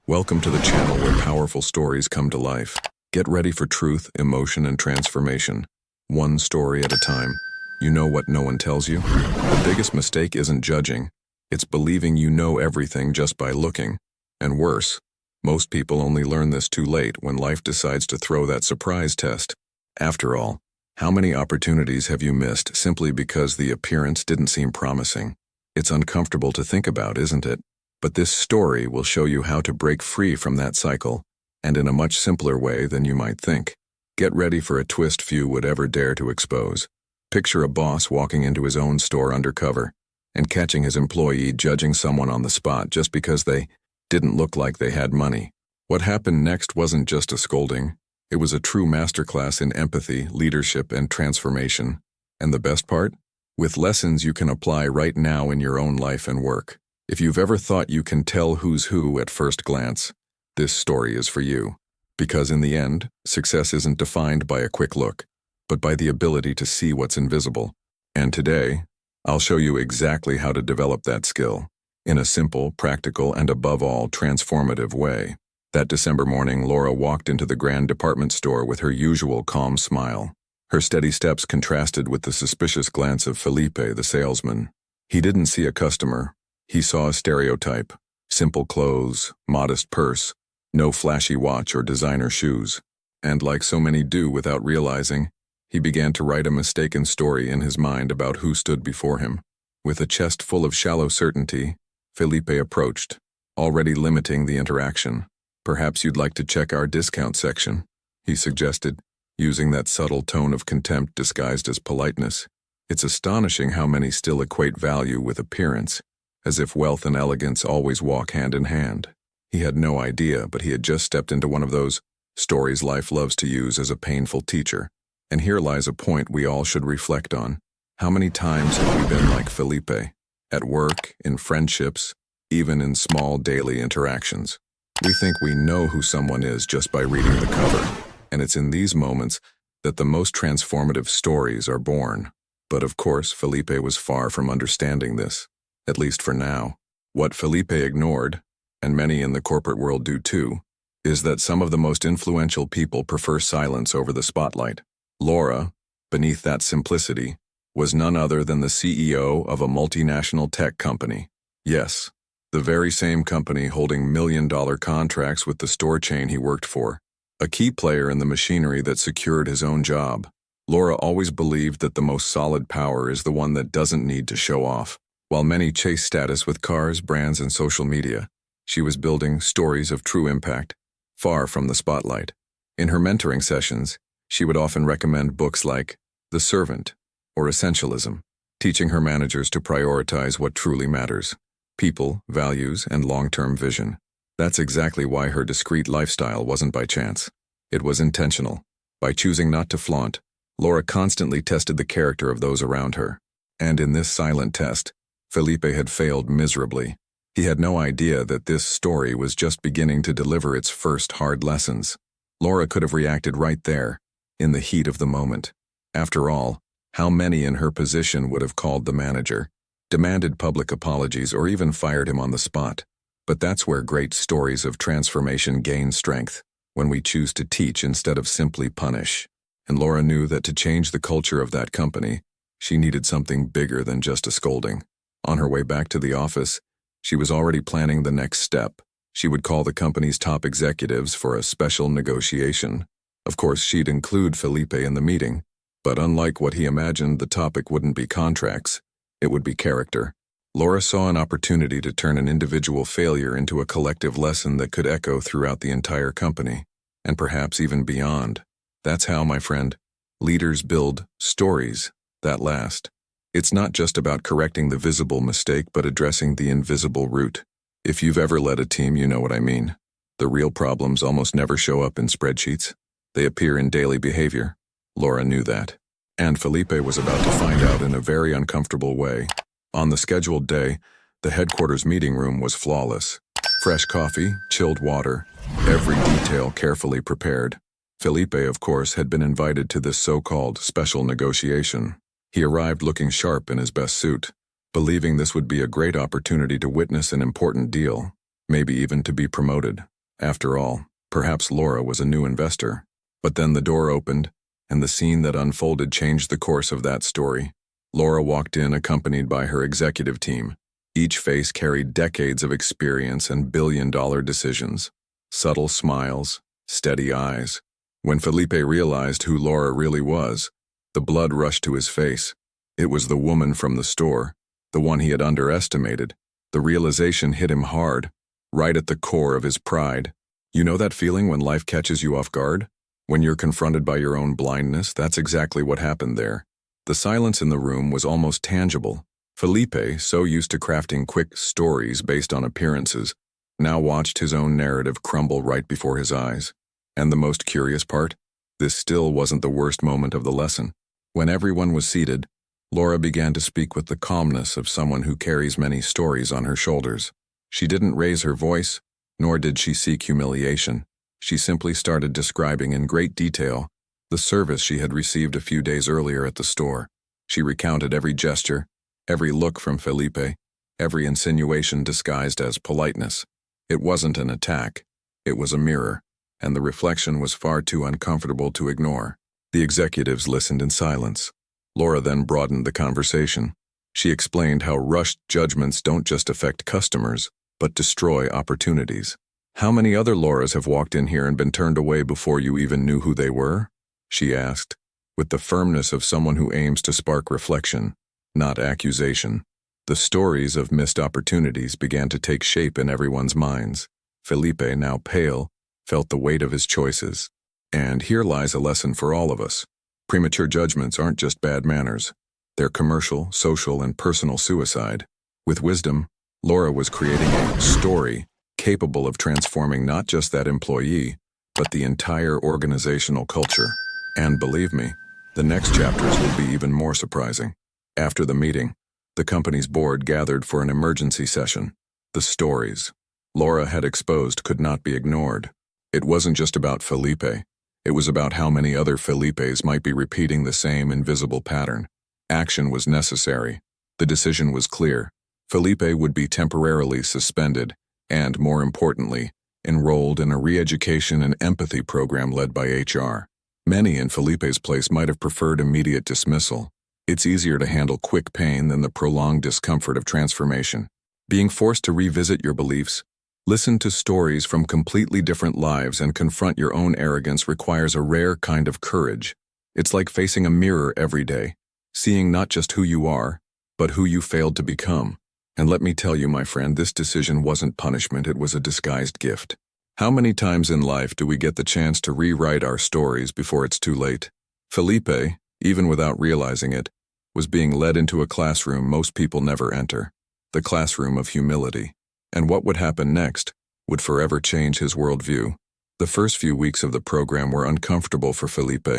Welcome to the channel where powerful stories come to life. Get ready for truth, emotion, and transformation. One story at a time. You know what no one tells you? The biggest mistake isn't judging. It's believing you know everything just by looking. And worse, most people only learn this too late when life decides to throw that surprise test. After all, how many opportunities have you missed simply because the appearance didn't seem promising? It's uncomfortable to think about, isn't it? But this story will show you how to break free from that cycle, and in a much simpler way than you might think. Get ready for a twist few would ever dare to expose. Picture a boss walking into his own store undercover and catching his employee judging someone on the spot just because they didn't look like they had money. What happened next wasn't just a scolding. It was a true masterclass in empathy, leadership, and transformation. And the best part? With lessons you can apply right now in your own life and work. If you've ever thought you can tell who's who at first glance, this story is for you. Because in the end, success isn't defined by a quick look, but by the ability to see what's invisible. And today, I'll show you exactly how to develop that skill, in a simple, practical, and above all, transformative way. That December morning, Laura walked into the grand department store with her usual calm smile. Her steady steps contrasted with the suspicious glance of Felipe, the salesman. He didn't see a customer. He saw a stereotype: simple clothes, modest purse, no flashy watch or designer shoes. And like so many do without realizing, he began to write a mistaken story in his mind about who stood before him. With a chest full of shallow certainty, Felipe approached, already limiting the interaction. "Perhaps you'd like to check our discount section," he suggested, using that subtle tone of contempt disguised as politeness. It's astonishing how many still equate value with appearance, as if wealth and elegance always walk hand in hand. He had no idea, but he had just stepped into one of those stories life loves to use as a painful teacher. And here lies a point we all should reflect on. How many times have we been like Felipe? At work, in friendships, even in small daily interactions. We think we know who someone is just by reading the cover. And it's in these moments that the most transformative stories are born. But of course, Felipe was far from understanding this, at least for now. What Felipe ignored, and many in the corporate world do too, is that some of the most influential people prefer silence over the spotlight. Laura, beneath that simplicity, was none other than the CEO of a multinational tech company. Yes, the very same company holding million-dollar contracts with the store chain he worked for. A key player in the machinery that secured his own job. Laura always believed that the most solid power is the one that doesn't need to show off. While many chase status with cars, brands, and social media, she was building stories of true impact, far from the spotlight. In her mentoring sessions, she would often recommend books like The Servant or Essentialism, teaching her managers to prioritize what truly matters: people, values, and long-term vision. That's exactly why her discreet lifestyle wasn't by chance. It was intentional. By choosing not to flaunt, Laura constantly tested the character of those around her. And in this silent test, Felipe had failed miserably. He had no idea that this story was just beginning to deliver its first hard lessons. Laura could have reacted right there, in the heat of the moment. After all, how many in her position would have called the manager, demanded public apologies, or even fired him on the spot? But that's where great stories of transformation gain strength, when we choose to teach instead of simply punish. And Laura knew that to change the culture of that company, she needed something bigger than just a scolding. On her way back to the office, she was already planning the next step. She would call the company's top executives for a special negotiation. Of course, she'd include Felipe in the meeting, but unlike what he imagined, the topic wouldn't be contracts. It would be character. Laura saw an opportunity to turn an individual failure into a collective lesson that could echo throughout the entire company, and perhaps even beyond. That's how, my friend, leaders build stories that last. It's not just about correcting the visible mistake, but addressing the invisible root. If you've ever led a team, you know what I mean. The real problems almost never show up in spreadsheets. They appear in daily behavior. Laura knew that. And Felipe was about to find out in a very uncomfortable way. On the scheduled day, the headquarters meeting room was flawless. Fresh coffee, chilled water, every detail carefully prepared. Felipe, of course, had been invited to this so-called special negotiation. He arrived looking sharp in his best suit, believing this would be a great opportunity to witness an important deal, maybe even to be promoted. After all, perhaps Laura was a new investor. But then the door opened, and the scene that unfolded changed the course of that story. Laura walked in accompanied by her executive team. Each face carried decades of experience and billion-dollar decisions. Subtle smiles, steady eyes. When Felipe realized who Laura really was, the blood rushed to his face. It was the woman from the store, the one he had underestimated. The realization hit him hard, right at the core of his pride. You know that feeling when life catches you off guard? When you're confronted by your own blindness, that's exactly what happened there. The silence in the room was almost tangible. Felipe, so used to crafting quick stories based on appearances, now watched his own narrative crumble right before his eyes. And the most curious part? This still wasn't the worst moment of the lesson. When everyone was seated, Laura began to speak with the calmness of someone who carries many stories on her shoulders. She didn't raise her voice, nor did she seek humiliation. She simply started describing in great detail the service she had received a few days earlier at the store. She recounted every gesture, every look from Felipe, every insinuation disguised as politeness. It wasn't an attack, it was a mirror, and the reflection was far too uncomfortable to ignore. The executives listened in silence. Laura then broadened the conversation. She explained how rushed judgments don't just affect customers, but destroy opportunities. How many other Lauras have walked in here and been turned away before you even knew who they were? She asked, with the firmness of someone who aims to spark reflection, not accusation. The stories of missed opportunities began to take shape in everyone's minds. Felipe, now pale, felt the weight of his choices. And here lies a lesson for all of us. Premature judgments aren't just bad manners. They're commercial, social, and personal suicide. With wisdom, Laura was creating a story capable of transforming not just that employee, but the entire organizational culture. And believe me, the next chapters will be even more surprising. After the meeting, the company's board gathered for an emergency session. The stories Laura had exposed could not be ignored. It wasn't just about Felipe. It was about how many other Felipes might be repeating the same invisible pattern. Action was necessary. The decision was clear. Felipe would be temporarily suspended and, more importantly, enrolled in a re-education and empathy program led by HR. Many in Felipe's place might have preferred immediate dismissal. It's easier to handle quick pain than the prolonged discomfort of transformation. Being forced to revisit your beliefs, listen to stories from completely different lives and confront your own arrogance requires a rare kind of courage. It's like facing a mirror every day, seeing not just who you are, but who you failed to become. And let me tell you, my friend, this decision wasn't punishment, it was a disguised gift. How many times in life do we get the chance to rewrite our stories before it's too late? Felipe, even without realizing it, was being led into a classroom most people never enter, the classroom of humility. And what would happen next would forever change his worldview. The first few weeks of the program were uncomfortable for Felipe.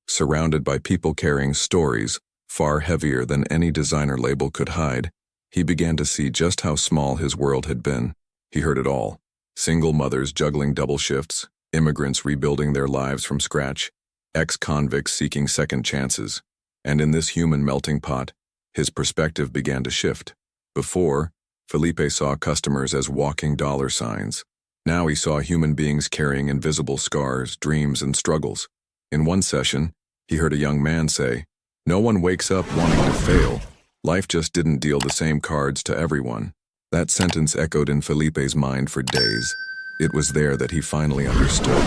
Surrounded by people carrying stories far heavier than any designer label could hide, he began to see just how small his world had been. He heard it all. Single mothers juggling double shifts, immigrants rebuilding their lives from scratch, ex-convicts seeking second chances. And in this human melting pot, his perspective began to shift. Before, Felipe saw customers as walking dollar signs. Now he saw human beings carrying invisible scars, dreams, and struggles. In one session, he heard a young man say, "No one wakes up wanting to fail. Life just didn't deal the same cards to everyone." That sentence echoed in Felipe's mind for days. It was there that he finally understood.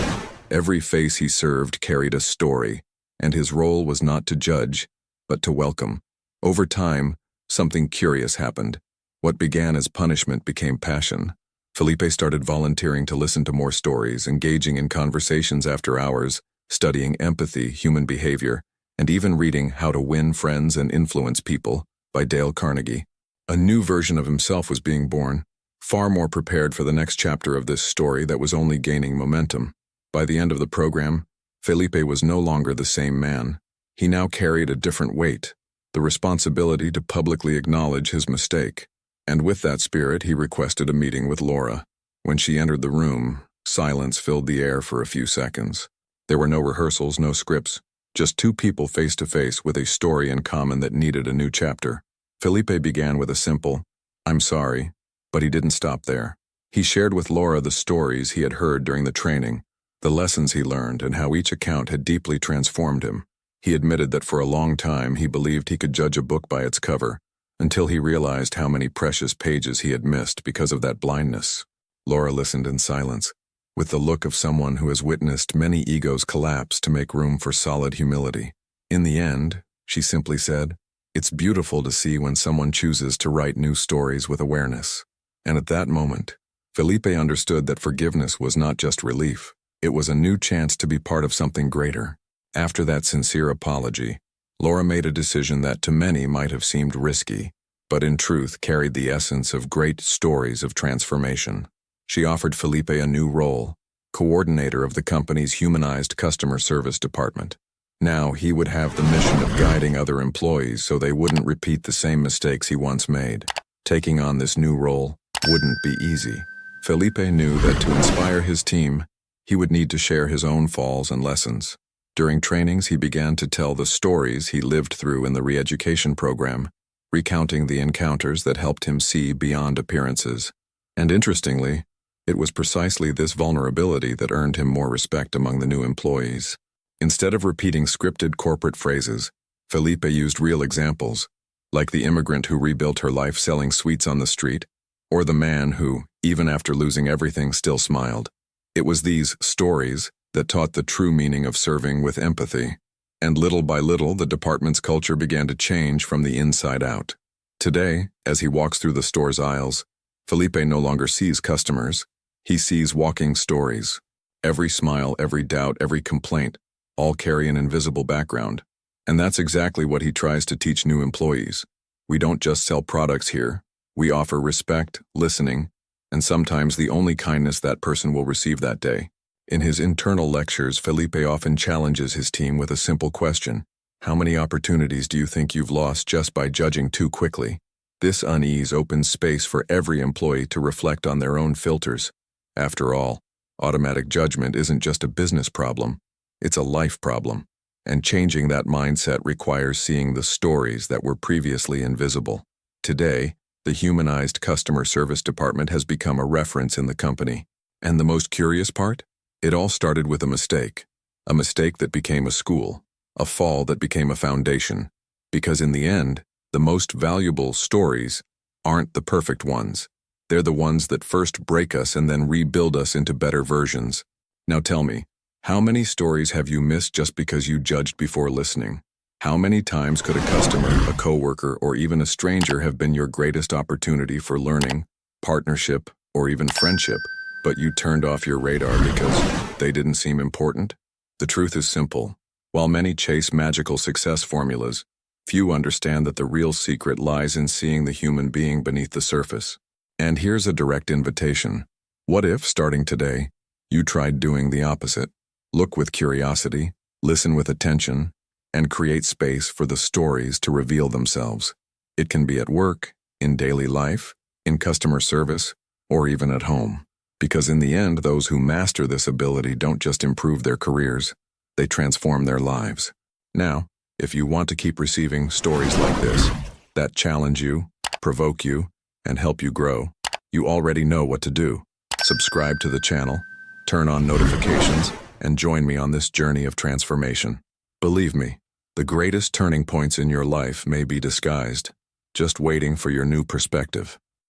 Every face he served carried a story, and his role was not to judge, but to welcome. Over time, something curious happened. What began as punishment became passion. Felipe started volunteering to listen to more stories, engaging in conversations after hours, studying empathy, human behavior, and even reading How to Win Friends and Influence People by Dale Carnegie. A new version of himself was being born, far more prepared for the next chapter of this story that was only gaining momentum. By the end of the program, Felipe was no longer the same man. He now carried a different weight, the responsibility to publicly acknowledge his mistake. And with that spirit, he requested a meeting with Laura. When she entered the room, silence filled the air for a few seconds. There were no rehearsals, no scripts, just two people face to face with a story in common that needed a new chapter. Felipe began with a simple, "I'm sorry," but he didn't stop there. He shared with Laura the stories he had heard during the training, the lessons he learned, and how each account had deeply transformed him. He admitted that for a long time he believed he could judge a book by its cover, until he realized how many precious pages he had missed because of that blindness. Laura listened in silence, with the look of someone who has witnessed many egos collapse to make room for solid humility. In the end, she simply said, "It's beautiful to see when someone chooses to write new stories with awareness." And at that moment, Felipe understood that forgiveness was not just relief, it was a new chance to be part of something greater. After that sincere apology, Laura made a decision that to many might have seemed risky, but in truth carried the essence of great stories of transformation. She offered Felipe a new role, coordinator of the company's humanized customer service department. Now he would have the mission of guiding other employees so they wouldn't repeat the same mistakes he once made. Taking on this new role wouldn't be easy. Felipe knew that to inspire his team, he would need to share his own falls and lessons. During trainings, he began to tell the stories he lived through in the re-education program, recounting the encounters that helped him see beyond appearances. And interestingly, it was precisely this vulnerability that earned him more respect among the new employees. Instead of repeating scripted corporate phrases, Felipe used real examples, like the immigrant who rebuilt her life selling sweets on the street, or the man who, even after losing everything, still smiled. It was these stories that taught the true meaning of serving with empathy. And little by little, the department's culture began to change from the inside out. Today, as he walks through the store's aisles, Felipe no longer sees customers. He sees walking stories. Every smile, every doubt, every complaint, all carry an invisible background. And that's exactly what he tries to teach new employees. We don't just sell products here. We offer respect, listening, and sometimes the only kindness that person will receive that day. In his internal lectures, Felipe often challenges his team with a simple question. How many opportunities do you think you've lost just by judging too quickly? This unease opens space for every employee to reflect on their own filters. After all, automatic judgment isn't just a business problem. It's a life problem, and changing that mindset requires seeing the stories that were previously invisible. Today, the humanized customer service department has become a reference in the company. And the most curious part? It all started with a mistake that became a school, a fall that became a foundation. Because in the end, the most valuable stories aren't the perfect ones. They're the ones that first break us and then rebuild us into better versions. Now tell me, how many stories have you missed just because you judged before listening? How many times could a customer, a coworker, or even a stranger have been your greatest opportunity for learning, partnership, or even friendship, but you turned off your radar because they didn't seem important? The truth is simple. While many chase magical success formulas, few understand that the real secret lies in seeing the human being beneath the surface. And here's a direct invitation. What if, starting today, you tried doing the opposite? Look with curiosity, listen with attention, and create space for the stories to reveal themselves. It can be at work, in daily life, in customer service, or even at home. Because in the end, those who master this ability don't just improve their careers, they transform their lives. Now, if you want to keep receiving stories like this, that challenge you, provoke you, and help you grow, you already know what to do. Subscribe to the channel, turn on notifications, and join me on this journey of transformation. Believe me, the greatest turning points in your life may be disguised, just waiting for your new perspective.